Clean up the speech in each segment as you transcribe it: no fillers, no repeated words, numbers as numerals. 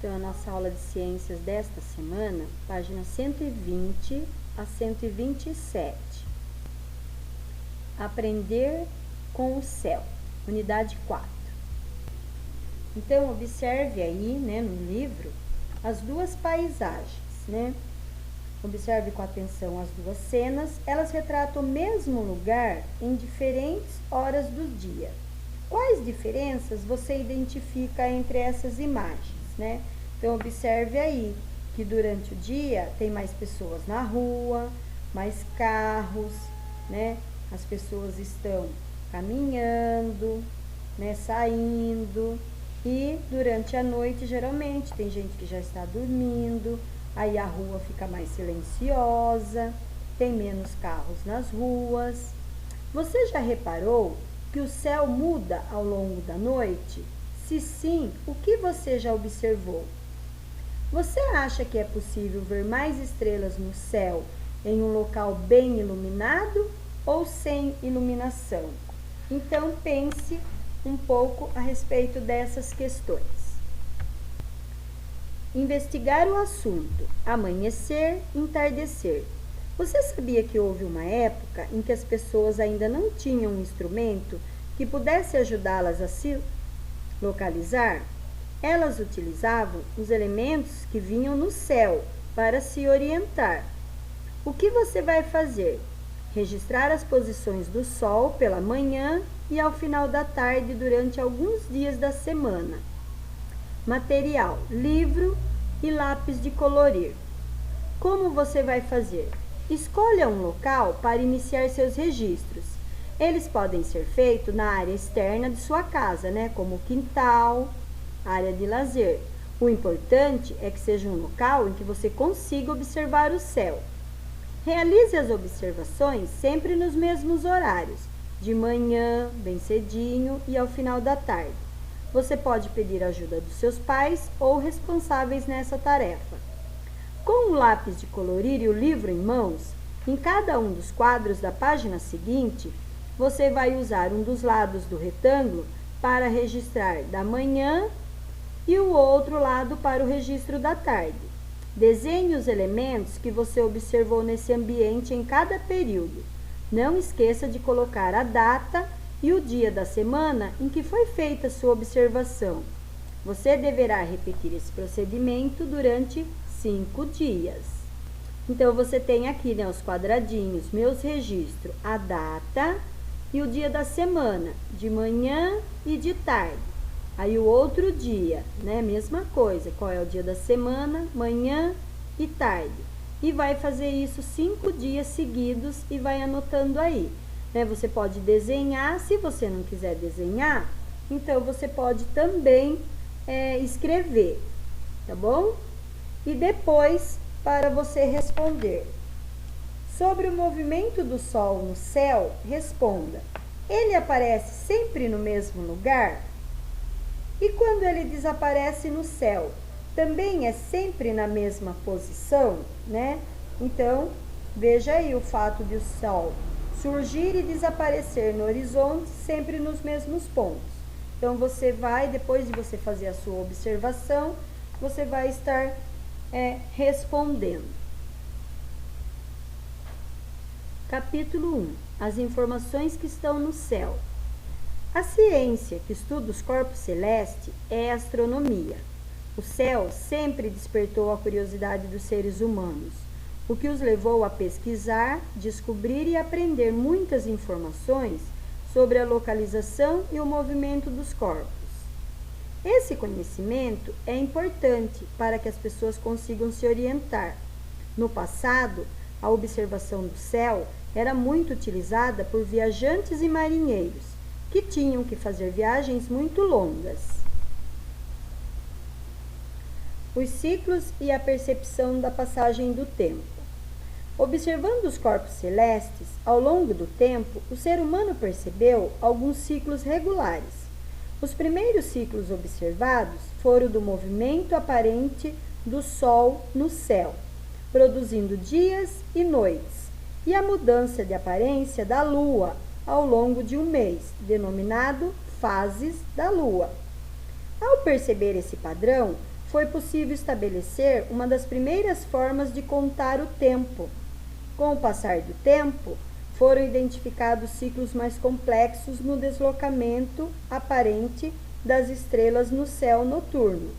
Então, a nossa aula de ciências desta semana, página 120 a 127. Aprender com o céu, unidade 4. Então, observe aí, no livro, as duas paisagens, Observe com atenção as duas cenas. Elas retratam o mesmo lugar em diferentes horas do dia. Quais diferenças você identifica entre essas imagens, Então, observe aí que durante o dia tem mais pessoas na rua, mais carros, As pessoas estão caminhando, saindo. E durante a noite, geralmente, tem gente que já está dormindo, aí a rua fica mais silenciosa, tem menos carros nas ruas. Você já reparou que o céu muda ao longo da noite? Se sim, o que você já observou? Você acha que é possível ver mais estrelas no céu em um local bem iluminado ou sem iluminação? Então, pense um pouco a respeito dessas questões. Investigar o assunto, amanhecer, entardecer. Você sabia que houve uma época em que as pessoas ainda não tinham um instrumento que pudesse ajudá-las a se localizar? Elas utilizavam os elementos que vinham no céu para se orientar. O que você vai fazer? Registrar as posições do sol pela manhã e ao final da tarde durante alguns dias da semana. Material: livro e lápis de colorir. Como você vai fazer? Escolha um local para iniciar seus registros. Eles podem ser feitos na área externa de sua casa, como quintal, área de lazer. O importante é que seja um local em que você consiga observar o céu. Realize as observações sempre nos mesmos horários, de manhã, bem cedinho e ao final da tarde. Você pode pedir ajuda dos seus pais ou responsáveis nessa tarefa. Com o lápis de colorir e o livro em mãos, em cada um dos quadros da página seguinte, você vai usar um dos lados do retângulo para registrar da manhã e o outro lado para o registro da tarde. Desenhe os elementos que você observou nesse ambiente em cada período. Não esqueça de colocar a data e o dia da semana em que foi feita a sua observação. Você deverá repetir esse procedimento durante 5 dias. Então, você tem aqui, os quadradinhos, meus registros, a data e o dia da semana, de manhã e de tarde. Aí, o outro dia, mesma coisa, qual é o dia da semana, manhã e tarde. E vai fazer isso 5 dias seguidos e vai anotando aí. Você pode desenhar, se você não quiser desenhar, então você pode também escrever, tá bom? E depois, para você responder. Sobre o movimento do Sol no céu, responda: ele aparece sempre no mesmo lugar? E quando ele desaparece no céu, também é sempre na mesma posição, Então, veja aí o fato de o Sol surgir e desaparecer no horizonte sempre nos mesmos pontos. Então, você vai, depois de você fazer a sua observação, você vai estar respondendo. Capítulo 1. As informações que estão no céu. A ciência que estuda os corpos celestes é a astronomia. O céu sempre despertou a curiosidade dos seres humanos, o que os levou a pesquisar, descobrir e aprender muitas informações sobre a localização e o movimento dos corpos. Esse conhecimento é importante para que as pessoas consigam se orientar. No passado, a observação do céu era muito utilizada por viajantes e marinheiros, que tinham que fazer viagens muito longas. Os ciclos e a percepção da passagem do tempo. Observando os corpos celestes, ao longo do tempo, o ser humano percebeu alguns ciclos regulares. Os primeiros ciclos observados foram do movimento aparente do Sol no céu, produzindo dias e noites, e a mudança de aparência da Lua ao longo de um mês, denominado fases da Lua. Ao perceber esse padrão, foi possível estabelecer uma das primeiras formas de contar o tempo. Com o passar do tempo, foram identificados ciclos mais complexos no deslocamento aparente das estrelas no céu noturno,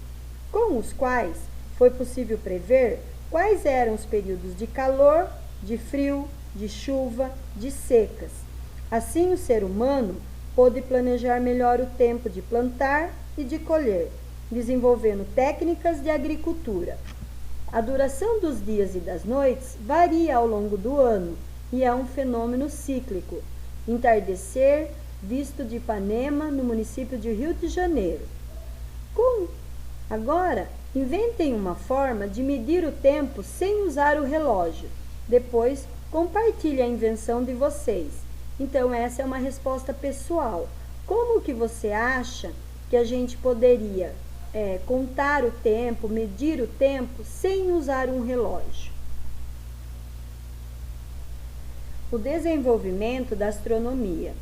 com os quais foi possível prever quais eram os períodos de calor, de frio, de chuva, de secas. Assim, o ser humano pôde planejar melhor o tempo de plantar e de colher, desenvolvendo técnicas de agricultura. A duração dos dias e das noites varia ao longo do ano e é um fenômeno cíclico. Entardecer, visto de Ipanema, no município de Rio de Janeiro. Agora, inventem uma forma de medir o tempo sem usar o relógio. Depois, compartilhe a invenção de vocês. Então, essa é uma resposta pessoal. Como que você acha que a gente poderia contar o tempo, medir o tempo, sem usar um relógio? O desenvolvimento da astronomia.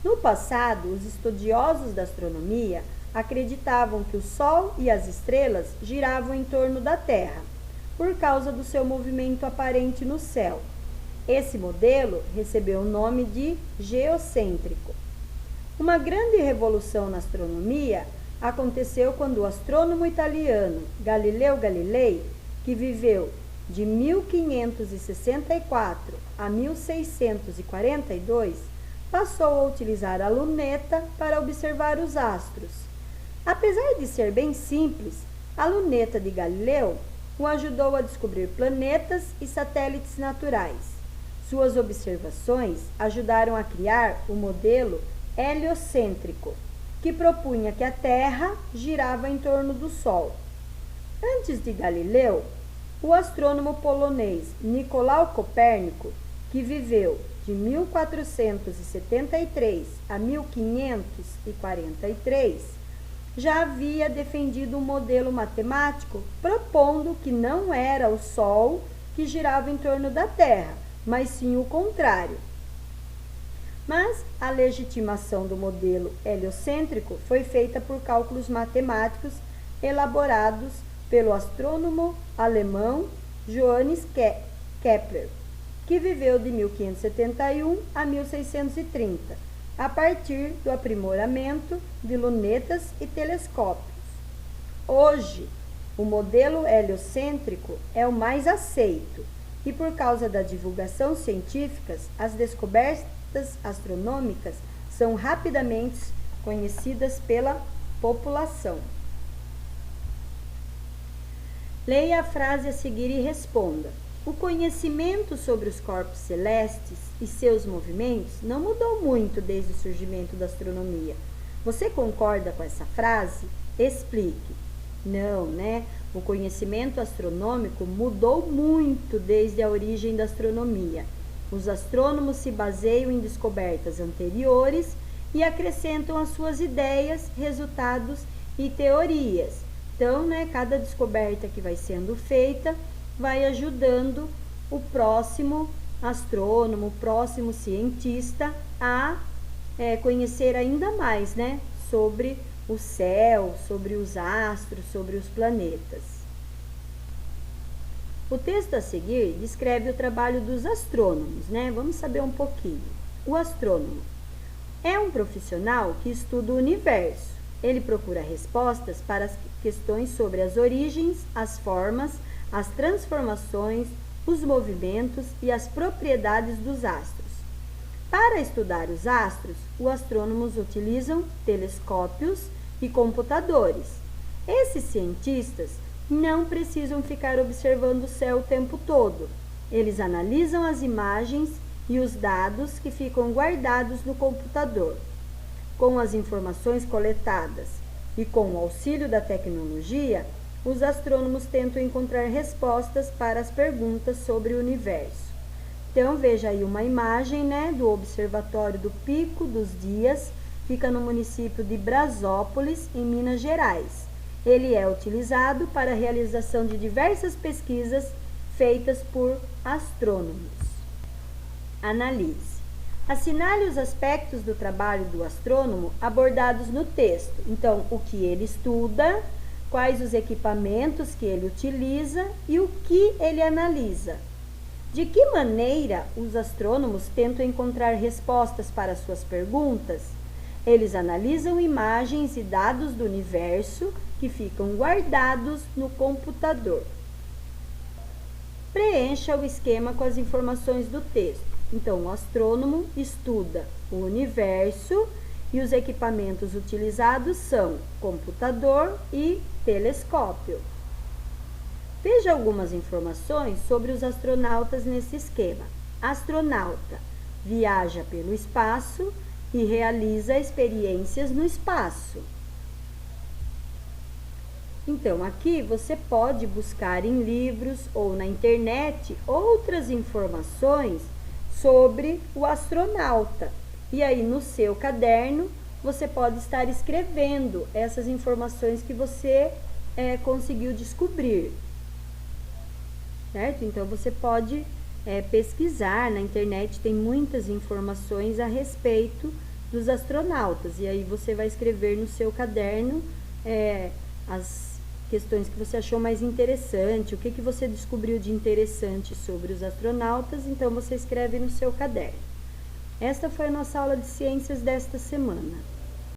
No passado, os estudiosos da astronomia acreditavam que o Sol e as estrelas giravam em torno da Terra, por causa do seu movimento aparente no céu. Esse modelo recebeu o nome de geocêntrico. Uma grande revolução na astronomia aconteceu quando o astrônomo italiano Galileu Galilei, que viveu de 1564 a 1642, passou a utilizar a luneta para observar os astros. Apesar de ser bem simples, a luneta de Galileu o ajudou a descobrir planetas e satélites naturais. Suas observações ajudaram a criar o modelo heliocêntrico, que propunha que a Terra girava em torno do Sol. Antes de Galileu, o astrônomo polonês Nicolau Copérnico, que viveu de 1473 a 1543, já havia defendido um modelo matemático propondo que não era o Sol que girava em torno da Terra, mas sim o contrário. Mas a legitimação do modelo heliocêntrico foi feita por cálculos matemáticos elaborados pelo astrônomo alemão Johannes Kepler, que viveu de 1571 a 1630, a partir do aprimoramento de lunetas e telescópios. Hoje, o modelo heliocêntrico é o mais aceito e, por causa da divulgação científica, as descobertas astronômicas são rapidamente conhecidas pela população. Leia a frase a seguir e responda. O conhecimento sobre os corpos celestes e seus movimentos não mudou muito desde o surgimento da astronomia. Você concorda com essa frase? Explique. Não, né? O conhecimento astronômico mudou muito desde a origem da astronomia. Os astrônomos se baseiam em descobertas anteriores e acrescentam as suas ideias, resultados e teorias. Então, né, cada descoberta que vai sendo feita vai ajudando o próximo astrônomo, o próximo cientista a conhecer ainda mais, né, sobre o céu, sobre os astros, sobre os planetas. O texto a seguir descreve o trabalho dos astrônomos, né? Vamos saber um pouquinho. O astrônomo é um profissional que estuda o universo. Ele procura respostas para as questões sobre as origens, as formas, as transformações, os movimentos e as propriedades dos astros. Para estudar os astros, os astrônomos utilizam telescópios e computadores. Esses cientistas não precisam ficar observando o céu o tempo todo. Eles analisam as imagens e os dados que ficam guardados no computador. Com as informações coletadas e com o auxílio da tecnologia, os astrônomos tentam encontrar respostas para as perguntas sobre o universo. Então, veja aí uma imagem, né, do Observatório do Pico dos Dias, fica no município de Brasópolis, em Minas Gerais. Ele é utilizado para a realização de diversas pesquisas feitas por astrônomos. Analise. Assinale os aspectos do trabalho do astrônomo abordados no texto. Então, o que ele estuda, quais os equipamentos que ele utiliza e o que ele analisa. De que maneira os astrônomos tentam encontrar respostas para suas perguntas? Eles analisam imagens e dados do universo que ficam guardados no computador. Preencha o esquema com as informações do texto. Então, o astrônomo estuda o universo e os equipamentos utilizados são computador e telescópio. Veja algumas informações sobre os astronautas nesse esquema. Astronauta viaja pelo espaço e realiza experiências no espaço. Então, aqui você pode buscar em livros ou na internet outras informações sobre o astronauta. E aí, no seu caderno, você pode estar escrevendo essas informações que você conseguiu descobrir. Certo? Então, você pode pesquisar na internet, tem muitas informações a respeito dos astronautas. E aí, você vai escrever no seu caderno as questões que você achou mais interessante, o que você descobriu de interessante sobre os astronautas, então você escreve no seu caderno. Esta foi a nossa aula de ciências desta semana.